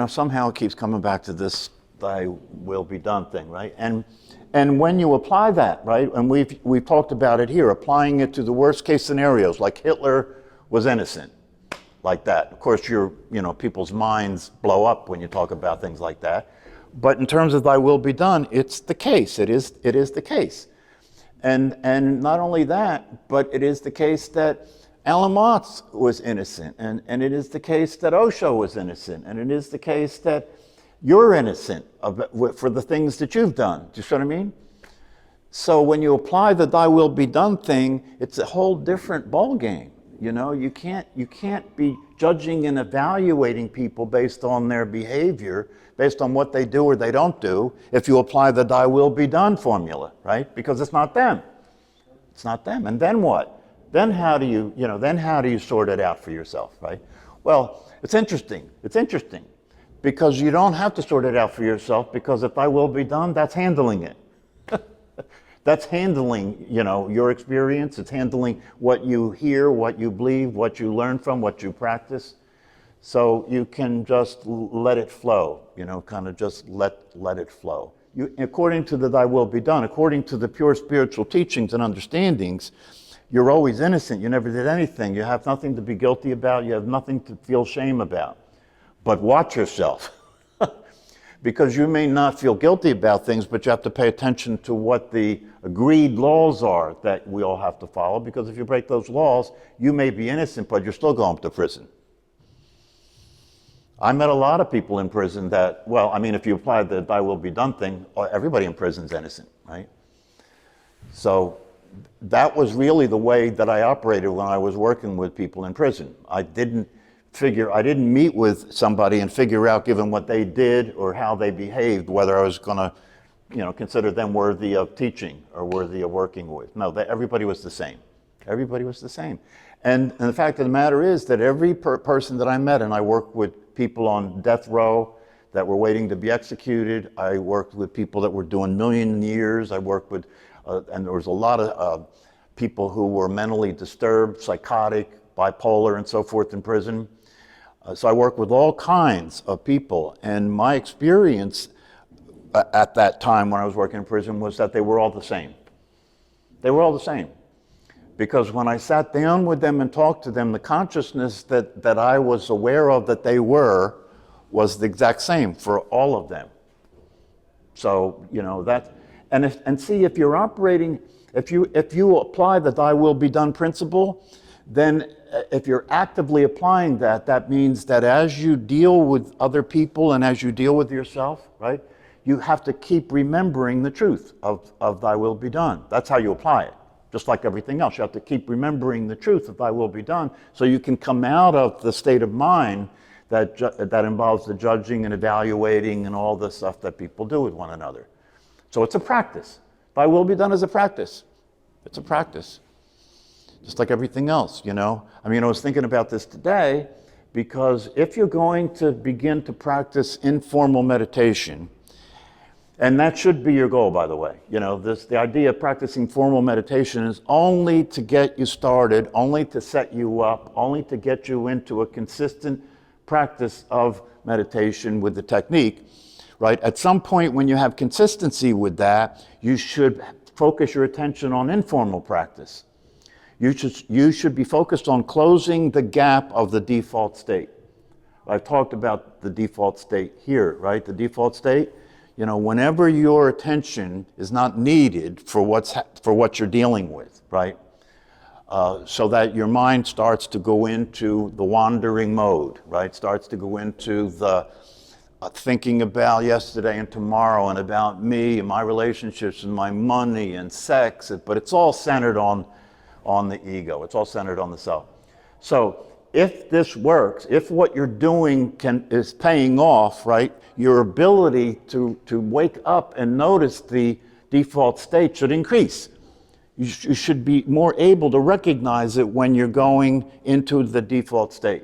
Somehow it keeps coming back to this "thy will be done" thing, right? And when you apply that, right, and we've talked about it here, applying it to the worst case scenarios, like Hitler was innocent, like that. Of course, people's minds blow up when you talk about things like that. But in terms of "thy will be done," it's the case. It is the case. And not only that, but it is the case that Alan Watts was innocent, and it is the case that Osho was innocent, and it is the case that you're innocent for the things that you've done. Do you see what I mean? So when you apply the "thy will be done" thing, it's a whole different ballgame. You can't be judging and evaluating people based on their behavior, based on what they do or they don't do, if you apply the "thy will be done" formula, right? Because it's not them. It's not them. And then what? Then how do you sort it out for yourself, right? Well, it's interesting. It's interesting because you don't have to sort it out for yourself, because if "thy will be done," that's handling it. That's handling, your experience. It's handling what you hear, what you believe, what you learn from, what you practice. So you can just let it flow, kind of just let it flow. According to the "thy will be done," according to the pure spiritual teachings and understandings, you're always innocent. You never did anything. You have nothing to be guilty about. You have nothing to feel shame about. But watch yourself. Because you may not feel guilty about things, but you have to pay attention to what the agreed laws are that we all have to follow. Because if you break those laws, you may be innocent, but you're still going to prison. I met a lot of people in prison that, if you apply the "thy will be done" thing, everybody in prison is innocent, right? So that was really the way that I operated when I was working with people in prison. I didn't meet with somebody and figure out, given what they did or how they behaved, whether I was going to, consider them worthy of teaching or worthy of working with. No, everybody was the same. Everybody was the same. And the fact of the matter is that every person that I met, and I worked with people on death row that were waiting to be executed. I worked with people that were doing million years. I worked with, and there was a lot of people who were mentally disturbed, psychotic, bipolar, and so forth in prison. So I worked with all kinds of people, and my experience at that time when I was working in prison was that they were all the same. They were all the same. Because when I sat down with them and talked to them, the consciousness that I was aware of that they were was the exact same for all of them. So, see, if you're operating, if you apply the "thy will be done" principle, then if you're actively applying that, that means that as you deal with other people and as you deal with yourself, right, you have to keep remembering the truth of "thy will be done." That's how you apply it. Just like everything else, you have to keep remembering the truth of "thy will be done," so you can come out of the state of mind that involves the judging and evaluating and all the stuff that people do with one another. So it's a practice. "Thy will be done" is a practice. It's a practice. Just like everything else, I was thinking about this today, because if you're going to begin to practice informal meditation, and that should be your goal, by the way, the idea of practicing formal meditation is only to get you started, only to set you up, only to get you into a consistent practice of meditation with the technique, right? At some point when you have consistency with that, you should focus your attention on informal practice. You should be focused on closing the gap of the default state. I've talked about the default state here, right? The default state, whenever your attention is not needed for what you're dealing with, right? So that your mind starts to go into the wandering mode, right? Starts to go into the thinking about yesterday and tomorrow and about me and my relationships and my money and sex, but it's all centered on the ego. It's all centered on the self. So if this works, if what you're doing is paying off, right, your ability to wake up and notice the default state should increase. You should be more able to recognize it when you're going into the default state,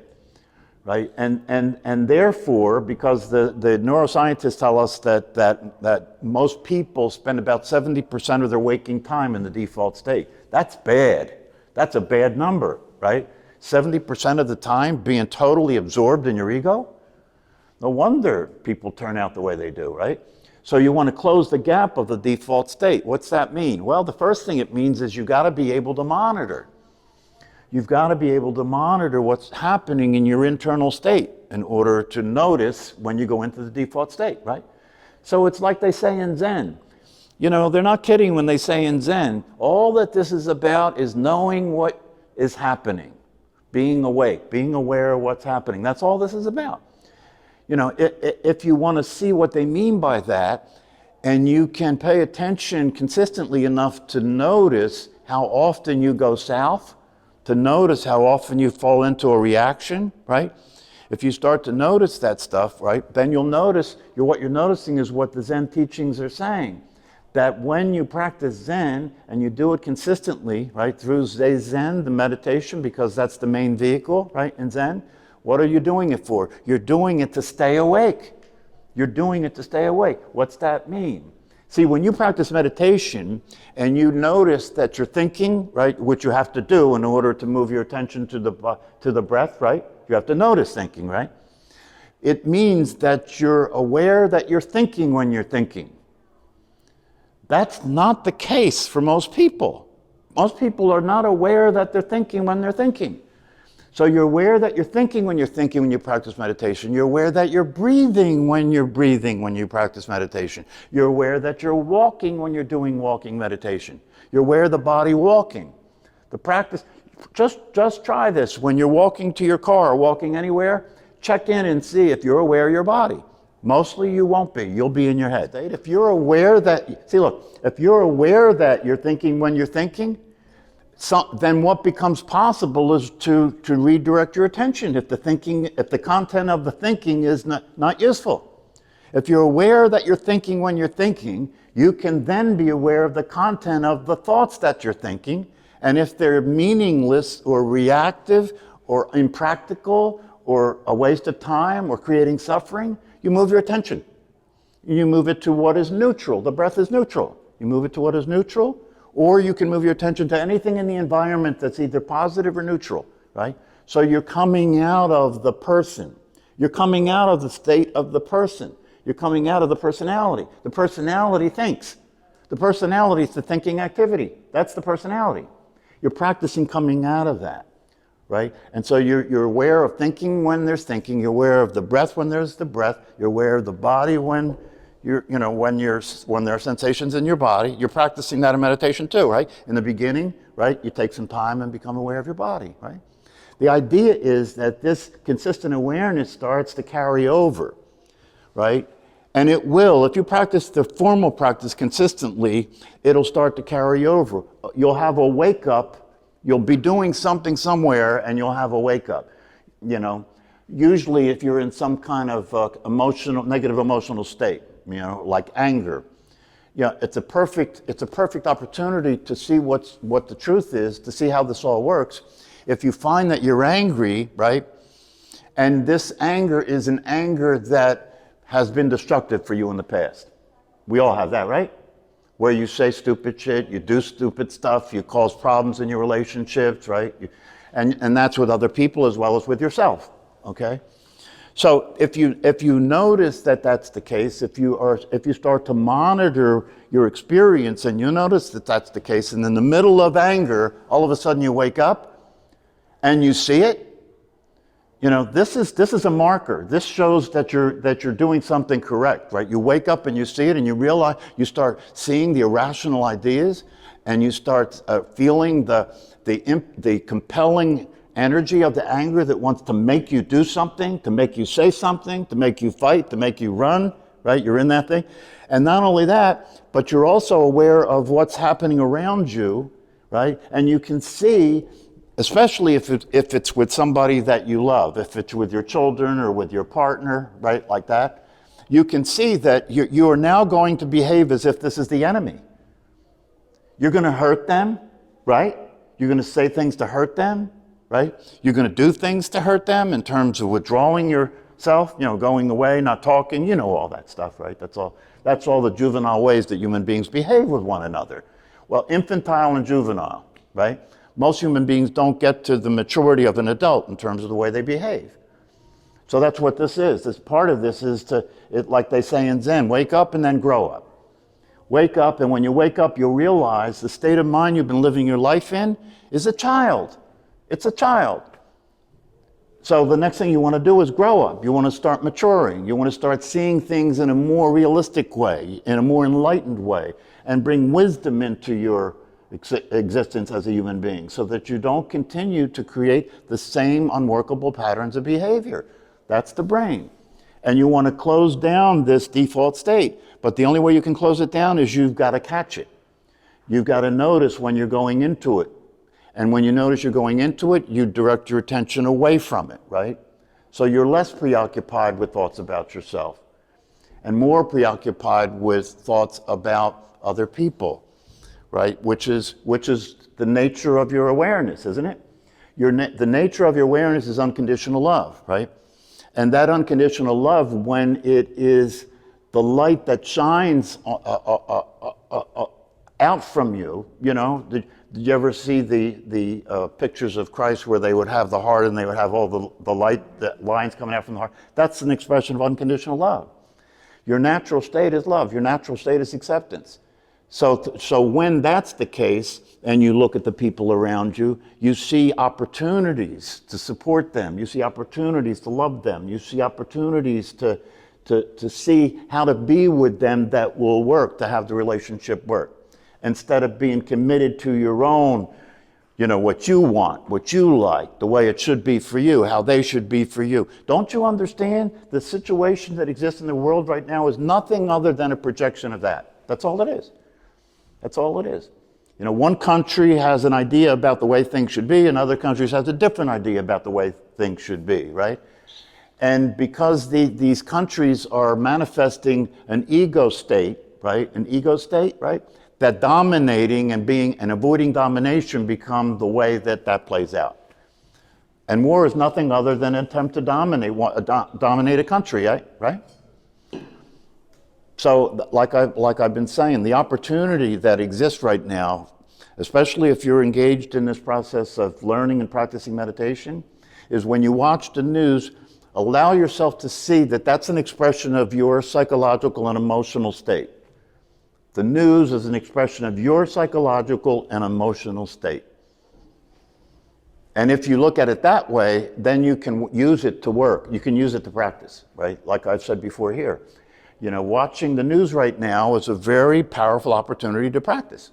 right? And therefore, because the neuroscientists tell us that most people spend about 70% of their waking time in the default state. That's bad. That's a bad number, right? 70% of the time being totally absorbed in your ego? No wonder people turn out the way they do, right? So you want to close the gap of the default state. What's that mean? Well, the first thing it means is you got to be able to monitor. You've got to be able to monitor what's happening in your internal state in order to notice when you go into the default state, right? So it's like they say in Zen. You know, they're not kidding when they say in Zen, all that this is about is knowing what is happening, being awake, being aware of what's happening. That's all this is about. You know, if you want to see what they mean by that, and you can pay attention consistently enough to notice how often you go south, to notice how often you fall into a reaction, right? If you start to notice that stuff, right, then you'll notice, what you're noticing is what the Zen teachings are saying. That when you practice Zen and you do it consistently, right, through Zen, the meditation, because that's the main vehicle, right, in Zen, what are you doing it for? You're doing it to stay awake. You're doing it to stay awake. What's that mean? See, when you practice meditation and you notice that you're thinking, right, which you have to do in order to move your attention to the breath, right? You have to notice thinking, right? It means that you're aware that you're thinking when you're thinking. That's not the case for most people. Most people are not aware that they're thinking when they're thinking. So you're aware that you're thinking when you practice meditation. You're aware that you're breathing when you practice meditation. You're aware that you're walking when you're doing walking meditation. You're aware of the body walking. The practice, just try this. When you're walking to your car or walking anywhere, check in and see if you're aware of your body. Mostly you won't be. You'll be in your head. If you're aware that, if you're aware that you're thinking when you're thinking, then what becomes possible is to redirect your attention if the content of the thinking is not useful. If you're aware that you're thinking when you're thinking, you can then be aware of the content of the thoughts that you're thinking, and if they're meaningless or reactive or impractical or a waste of time or creating suffering, you move your attention. You move it to what is neutral. The breath is neutral. You move it to what is neutral, or you can move your attention to anything in the environment that's either positive or neutral, right? So you're coming out of the person. You're coming out of the state of the person. You're coming out of the personality. The personality thinks. The personality is the thinking activity. That's the personality. You're practicing coming out of that, right? And so you're aware of thinking when there's thinking. You're aware of the breath when there's the breath. You're aware of the body when when there are sensations in your body. You're practicing that in meditation too, right? In the beginning, right, you take some time and become aware of your body, right? The idea is that this consistent awareness starts to carry over, right? And it will, if you practice the formal practice consistently, it'll start to carry over. You'll have a wake up. You'll be doing something somewhere and you'll have a wake up, Usually if you're in some kind of negative emotional state, like anger, it's a perfect opportunity to see what the truth is, to see how this all works. If you find that you're angry, right, and this anger is an anger that has been destructive for you in the past. We all have that, right? Where you say stupid shit, you do stupid stuff, you cause problems in your relationships, right? And that's with other people as well as with yourself, okay? So if you notice that that's the case, if you start to monitor your experience and you notice that that's the case, and in the middle of anger, all of a sudden you wake up and you see it, this is a marker. This shows that you're doing something correct, right? You wake up and you see it and you realize, you start seeing the irrational ideas and you start feeling the compelling energy of the anger that wants to make you do something, to make you say something, to make you fight, to make you run, right? You're in that thing. And not only that, but you're also aware of what's happening around you, right? And you can see, especially if it's with somebody that you love, if it's with your children or with your partner, right, like that, you can see that you are now going to behave as if this is the enemy. You're going to hurt them, right? You're going to say things to hurt them, right? You're going to do things to hurt them in terms of withdrawing yourself, going away, not talking, all that stuff, right? That's all the juvenile ways that human beings behave with one another. Well, infantile and juvenile, right? Most human beings don't get to the maturity of an adult in terms of the way they behave. So that's what this is. This part of this is like they say in Zen, wake up and then grow up. Wake up, and when you wake up, you'll realize the state of mind you've been living your life in is a child. It's a child. So the next thing you want to do is grow up. You want to start maturing. You want to start seeing things in a more realistic way, in a more enlightened way, and bring wisdom into your existence as a human being so that you don't continue to create the same unworkable patterns of behavior. That's the brain. And you want to close down this default state. But the only way you can close it down is you've got to catch it. You've got to notice when you're going into it. And when you notice you're going into it, you direct your attention away from it, right? So you're less preoccupied with thoughts about yourself and more preoccupied with thoughts about other people, right? Which is the nature of your awareness, isn't it? The nature of your awareness is unconditional love, right? And that unconditional love, when it is the light that shines out from you, you know, did you ever see the pictures of Christ where they would have the heart and they would have all the light, the lines coming out from the heart? That's an expression of unconditional love. Your natural state is love. Your natural state is acceptance. So when that's the case, and you look at the people around you, you see opportunities to support them. You see opportunities to love them. You see opportunities to see how to be with them that will work, to have the relationship work. Instead of being committed to your own, you know, what you want, what you like, the way it should be for you, how they should be for you. Don't you understand the situation that exists in the world right now is nothing other than a projection of that? That's all it is. That's all it is. You know, one country has an idea about the way things should be, and other countries has a different idea about the way things should be, right? And because these countries are manifesting an ego state, right? An ego state, right? That dominating and avoiding domination become the way that plays out. And war is nothing other than an attempt to dominate a country, right? So, like I've been saying, the opportunity that exists right now, especially if you're engaged in this process of learning and practicing meditation, is when you watch the news, allow yourself to see that that's an expression of your psychological and emotional state. The news is an expression of your psychological and emotional state. And if you look at it that way, then you can use it to work. You can use it to practice, right? Like I've said before here. You know, watching the news right now is a very powerful opportunity to practice,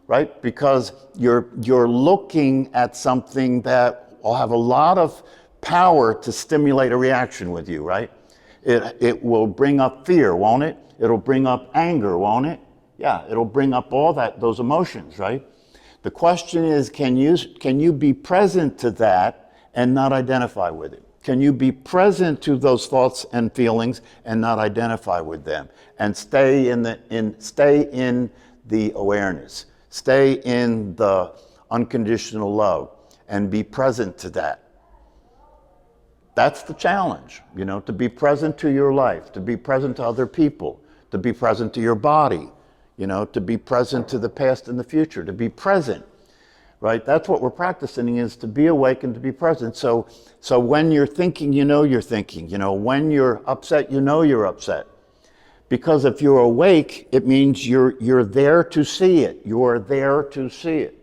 right? Because you're looking at something that will have a lot of power to stimulate a reaction with you, right? It will bring up fear, won't it? It'll bring up anger, won't it? Yeah, it'll bring up all those emotions, right? The question is, can you be present to that and not identify with it? Can you be present to those thoughts and feelings and not identify with them? And stay in the awareness. Stay in the unconditional love and be present to that. That's the challenge, you know, to be present to your life, to be present to other people, to be present to your body, you know, to be present to the past and the future, to be present. Right? That's what we're practicing, is to be awake and to be present. So when you're thinking, you know you're thinking. You know, when you're upset, you know you're upset. Because if you're awake, it means you're there to see it. You're there to see it.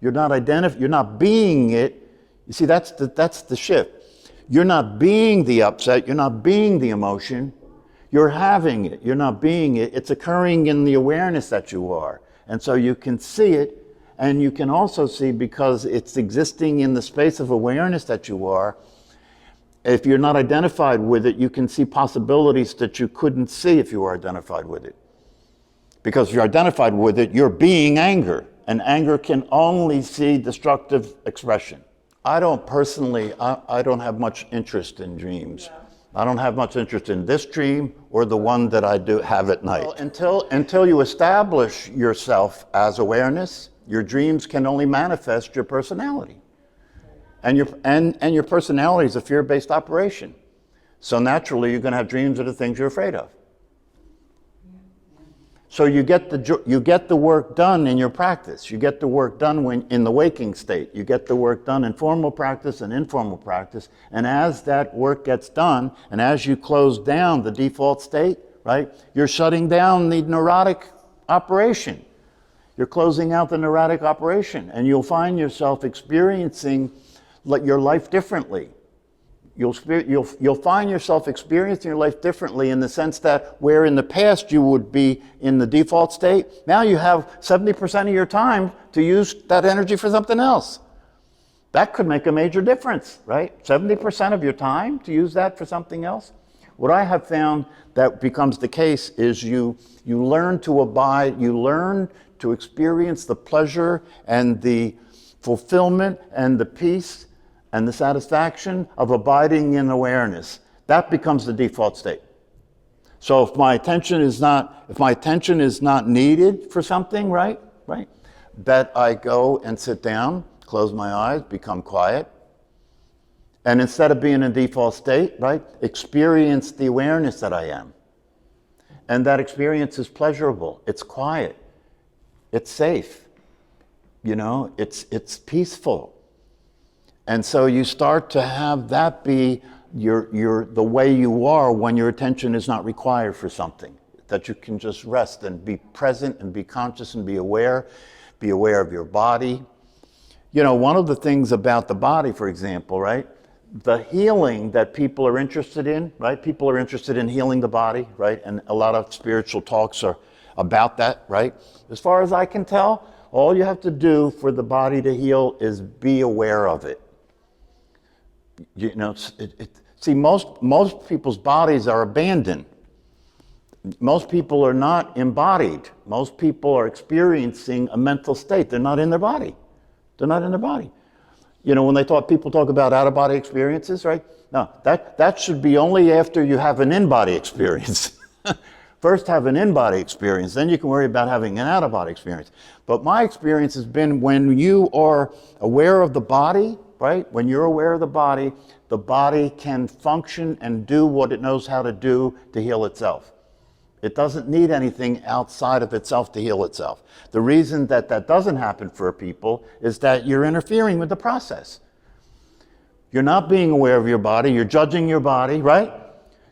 You're not being it. You see, that's the shift. You're not being the upset. You're not being the emotion. You're having it. You're not being it. It's occurring in the awareness that you are. And so you can see it. And you can also see, because it's existing in the space of awareness that you are, if you're not identified with it, you can see possibilities that you couldn't see if you were identified with it. Because if you're identified with it, you're being anger. And anger can only see destructive expression. I don't have much interest in dreams. I don't have much interest in this dream or the one that I do have at night. Well, until you establish yourself as awareness, your dreams can only manifest your personality. And your personality is a fear-based operation. So naturally, you're going to have dreams of the things you're afraid of. So you get the work done in your practice. You get the work done when in the waking state. You get the work done in formal practice and informal practice. And as that work gets done, and as you close down the default state, right, you're shutting down the neurotic operation. You're closing out the neurotic operation, and you'll find yourself experiencing your life differently. You'll find yourself experiencing your life differently in the sense that where in the past you would be in the default state, now you have 70% of your time to use that energy for something else. That could make a major difference, right? 70% of your time to use that for something else. What I have found that becomes the case is you learn to abide, you learn to experience the pleasure and the fulfillment and the peace and the satisfaction of abiding in awareness. That becomes the default state. So if my attention is not needed for something, right, that I go and sit down, close my eyes, become quiet, and instead of being in default state, right, experience the awareness that I am. And that experience is pleasurable, it's quiet, it's safe, it's peaceful. And so you start to have that be the way you are when your attention is not required for something. That you can just rest and be present and be conscious and be aware of your body. One of the things about the body, for example, right? The healing that people are interested in, right? People are interested in healing the body, right? And a lot of spiritual talks are about that, right? As far as I can tell, all you have to do for the body to heal is be aware of it. See, most people's bodies are abandoned. Most people are not embodied. Most people are experiencing a mental state. They're not in their body. They're not in their body. When people talk about out-of-body experiences, right? No, that should be only after you have an in-body experience. First have an in-body experience, then you can worry about having an out-of-body experience. But my experience has been when you are aware of the body, right? When you're aware of the body can function and do what it knows how to do to heal itself. It doesn't need anything outside of itself to heal itself. The reason that doesn't happen for people is that you're interfering with the process. You're not being aware of your body, you're judging your body, right?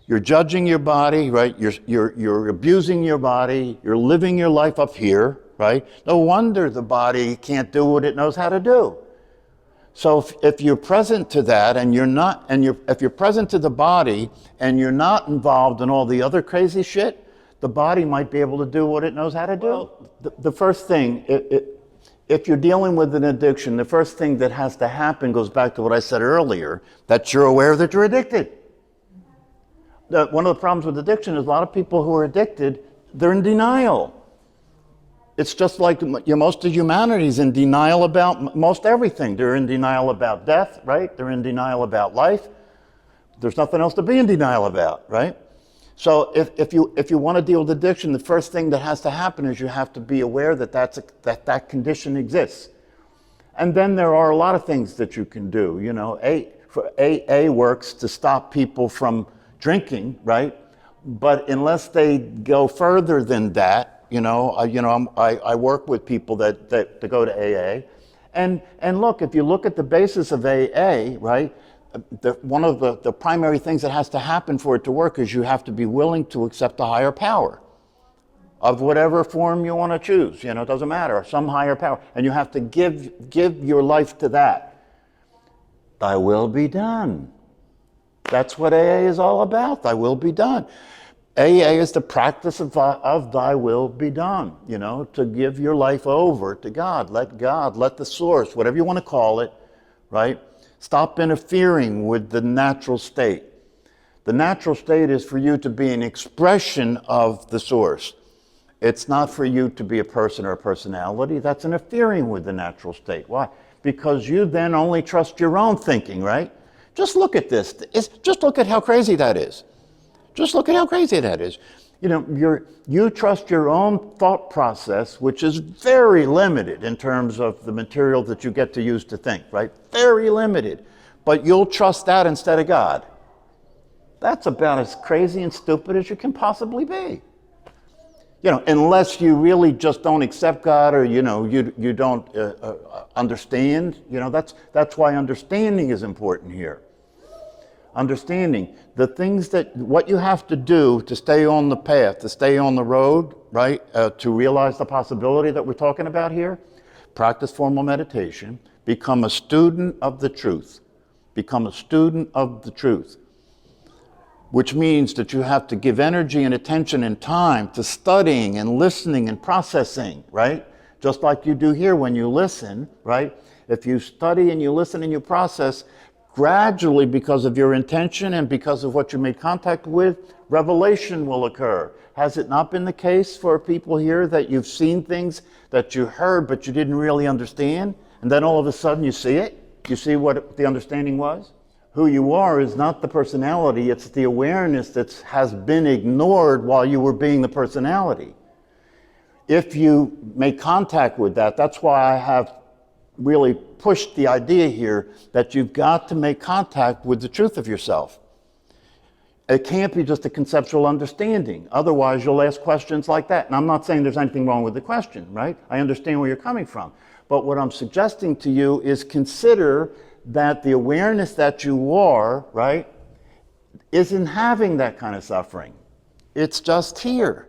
You're judging your body, right? You're abusing your body, you're living your life up here, right? No wonder the body can't do what it knows how to do. So if you're present to that if you're present to the body and you're not involved in all the other crazy shit, the body might be able to do what it knows how to do. Well, the first thing, if you're dealing with an addiction, the first thing that has to happen goes back to what I said earlier, that you're aware that you're addicted. One of the problems with addiction is a lot of people who are addicted, they're in denial. It's just like most of humanity is in denial about most everything. They're in denial about death, right? They're in denial about life. There's nothing else to be in denial about, right? So if you want to deal with addiction, the first thing that has to happen is you have to be aware that that condition exists. And then there are a lot of things that you can do. AA works to stop people from drinking, right? But unless they go further than that, I work with people that go to AA, and look, if you look at the basis of AA, right? One of the primary things that has to happen for it to work is you have to be willing to accept a higher power of whatever form you want to choose. It doesn't matter, some higher power, and you have to give your life to that. Thy will be done. That's what AA is all about. Thy will be done. AA is the practice of thy will be done, to give your life over to God, let the source, whatever you want to call it, right? Stop interfering with the natural state. The natural state is for you to be an expression of the source. It's not for you to be a person or a personality. That's interfering with the natural state. Why? Because you then only trust your own thinking, right? Just look at this. Just look at how crazy that is. Just look at how crazy that is. You trust your own thought process, which is very limited in terms of the material that you get to use to think, right? Very limited. But you'll trust that instead of God. That's about as crazy and stupid as you can possibly be. unless you really just don't accept God, or you don't understand. That's why understanding is important here. Understanding the things what you have to do to stay on the path, to stay on the road, right? To realize the possibility that we're talking about here. Practice formal meditation. Become a student of the truth. Become a student of the truth. Which means that you have to give energy and attention and time to studying and listening and processing, right? Just like you do here when you listen, right? If you study and you listen and you process, gradually, because of your intention and because of what you made contact with, revelation will occur. Has it not been the case for people here that you've seen things that you heard but you didn't really understand, and then all of a sudden you see it? You see what the understanding was? Who you are is not the personality, it's the awareness that has been ignored while you were being the personality. If you make contact with that, that's why I have really pushed the idea here that you've got to make contact with the truth of yourself. It can't be just a conceptual understanding. Otherwise, you'll ask questions like that. And I'm not saying there's anything wrong with the question, right? I understand where you're coming from. But what I'm suggesting to you is consider that the awareness that you are, right, isn't having that kind of suffering. It's just here.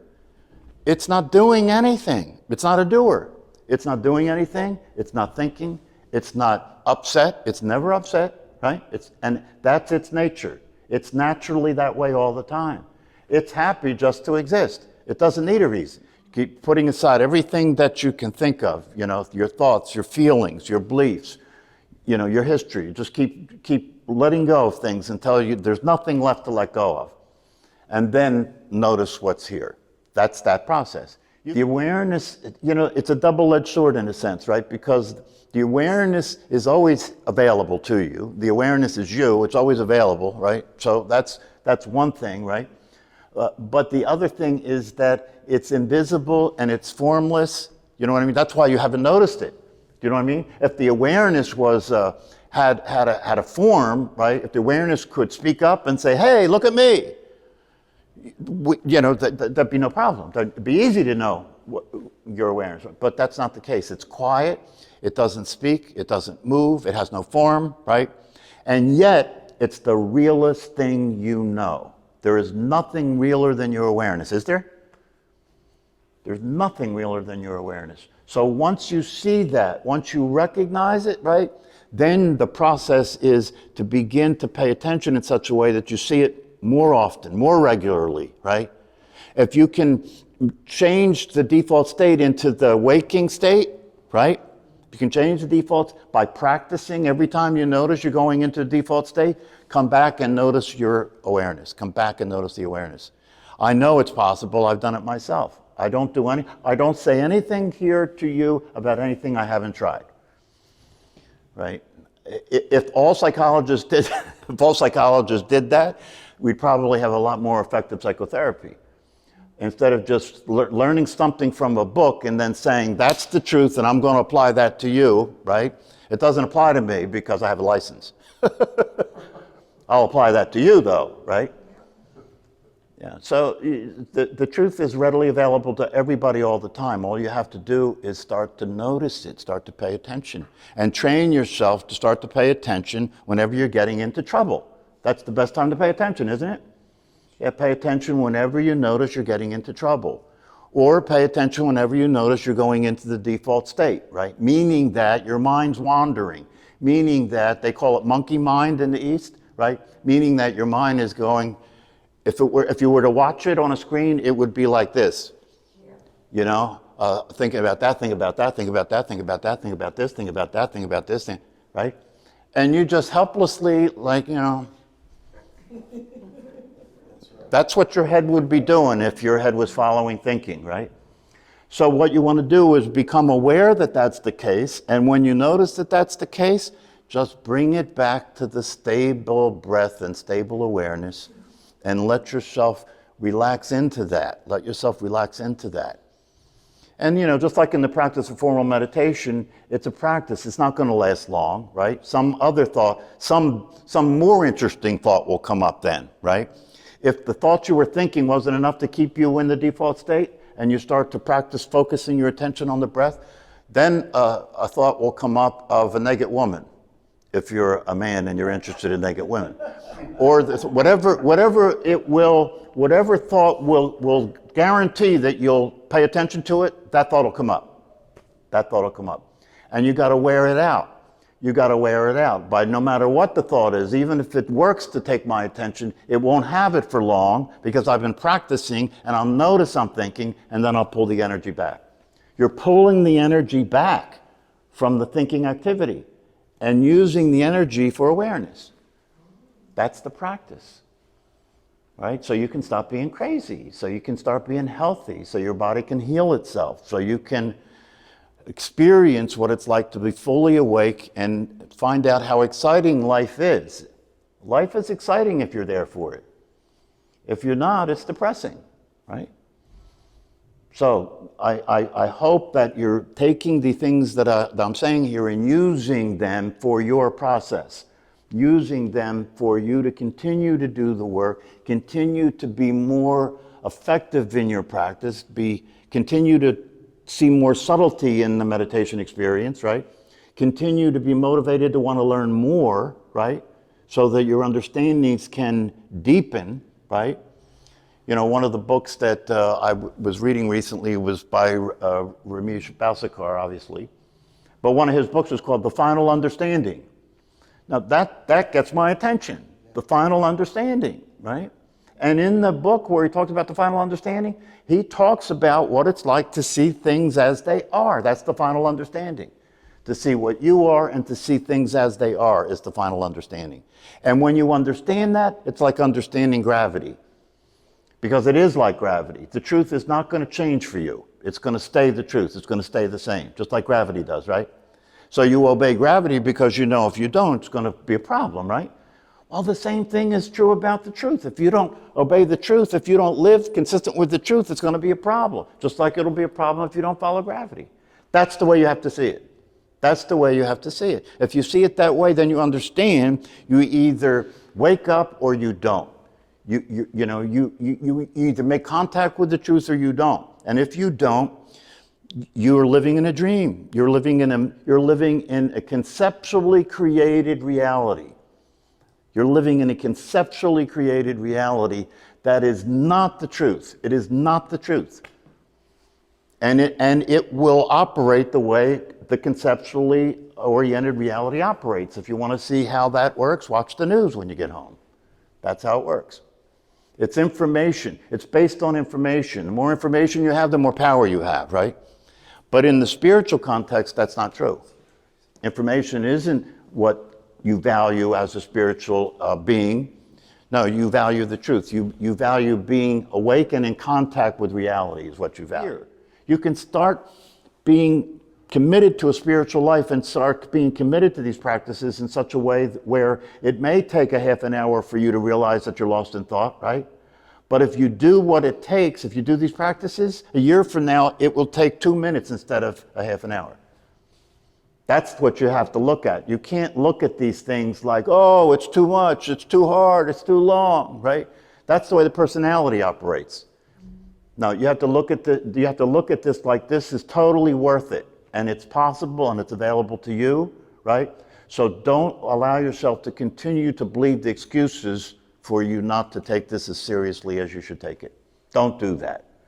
It's not doing anything. It's not a doer. It's not doing anything. It's not thinking. It's not upset. It's never upset, right? And that's its nature. It's naturally that way all the time. It's happy just to exist. It doesn't need a reason. Keep putting aside everything that you can think of, your thoughts, your feelings, your beliefs, your history. Just keep letting go of things until there's nothing left to let go of. And then notice what's here. That's that process. The awareness, it's a double-edged sword in a sense, right? Because the awareness is always available to you. The awareness is you. It's always available, right? So that's one thing, right? But the other thing is that it's invisible and it's formless. You know what I mean? That's why you haven't noticed it. Do you know what I mean? If the awareness was had a form, right? If the awareness could speak up and say, "Hey, look at me," that'd be no problem. It'd be easy to know your awareness. But that's not the case. It's quiet. It doesn't speak. It doesn't move. It has no form, right? And yet, it's the realest thing you know. There is nothing realer than your awareness, is there? There's nothing realer than your awareness. So once you see that, once you recognize it, right, then the process is to begin to pay attention in such a way that you see it more often, more regularly, right? If you can change the default state into the waking state, right? You can change the default by practicing. Every time you notice you're going into the default state, come back and notice your awareness. Come back and notice the awareness. I know it's possible. I've done it myself. I don't say anything here to you about anything I haven't tried, right? If all psychologists did that, we'd probably have a lot more effective psychotherapy. Instead of just learning something from a book and then saying, that's the truth and I'm going to apply that to you, right? It doesn't apply to me because I have a license. I'll apply that to you though, right? Yeah, so the truth is readily available to everybody all the time. All you have to do is start to notice it, start to pay attention, and train yourself to start to pay attention whenever you're getting into trouble. That's the best time to pay attention, isn't it? Yeah, pay attention whenever you notice you're getting into trouble. Or pay attention whenever you notice you're going into the default state, right? Meaning that your mind's wandering. Meaning that, they call it monkey mind in the East, right? Meaning that your mind is going, if you were to watch it on a screen, it would be like this. Yeah. Thinking about that, thinking about that, thinking about that, thinking about that, thinking about this, thinking about that, thinking about this, thing, right? And you just helplessly, that's what your head would be doing if your head was following thinking, right? So what you want to do is become aware that that's the case, and when you notice that that's the case, just bring it back to the stable breath and stable awareness, and let yourself relax into that. Let yourself relax into that. And just like in the practice of formal meditation, it's a practice. It's not going to last long, right? Some other thought, some more interesting thought will come up then, right? If the thought you were thinking wasn't enough to keep you in the default state, and you start to practice focusing your attention on the breath, then a thought will come up of a naked woman, if you're a man and you're interested in naked women. Or whatever thought will guarantee that you'll pay attention to it, that thought will come up. That thought will come up. And you got to wear it out. You got to wear it out. By no matter what the thought is, even if it works to take my attention, it won't have it for long because I've been practicing, and I'll notice I'm thinking, and then I'll pull the energy back. You're pulling the energy back from the thinking activity and using the energy for awareness. That's the practice, right? So you can stop being crazy, so you can start being healthy, so your body can heal itself, so you can experience what it's like to be fully awake and find out how exciting life is. Life is exciting if you're there for it. If you're not, it's depressing, right? So I hope that you're taking the things that I'm saying here and using them for your process, using them for you to continue to do the work, continue to be more effective in your practice, continue to see more subtlety in the meditation experience, right? Continue to be motivated to want to learn more, right? So that your understandings can deepen, right? You know, one of the books that I was reading recently was by Ramesh Balsekar, obviously. But one of his books was called The Final Understanding. Now that gets my attention, the final understanding, right? And in the book where he talks about the final understanding, he talks about what it's like to see things as they are. That's the final understanding. To see what you are and to see things as they are is the final understanding. And when you understand that, it's like understanding gravity. Because it is like gravity. The truth is not going to change for you. It's going to stay the truth. It's going to stay the same, just like gravity does, right? So you obey gravity because you know if you don't, it's going to be a problem, right? Well, the same thing is true about the truth. If you don't obey the truth, if you don't live consistent with the truth, it's going to be a problem. Just like it'll be a problem if you don't follow gravity. That's the way you have to see it. That's the way you have to see it. If you see it that way, then you understand you either wake up or you don't. You either make contact with the truth or you don't. And if you don't, you're living in a dream. You're living in a conceptually created reality. You're living in a conceptually created reality that is not the truth. It is not the truth. And it will operate the way the conceptually oriented reality operates. If you want to see how that works, watch the news when you get home. That's how it works. It's information. It's based on information. The more information you have, the more power you have, right? But in the spiritual context, that's not true. Information isn't what you value as a spiritual being. No, you value the truth. You value being awake and in contact with reality is what you value. You can start being committed to a spiritual life and start being committed to these practices in such a way where it may take a half an hour for you to realize that you're lost in thought, right? But if you do what it takes, if you do these practices, a year from now, it will take 2 minutes instead of a half an hour. That's what you have to look at. You can't look at these things like, oh, it's too much, it's too hard, it's too long, right? That's the way the personality operates. No, you have to look at this like this is totally worth it, and it's possible and it's available to you, right? So don't allow yourself to continue to bleed the excuses for you not to take this as seriously as you should take it. Don't do that.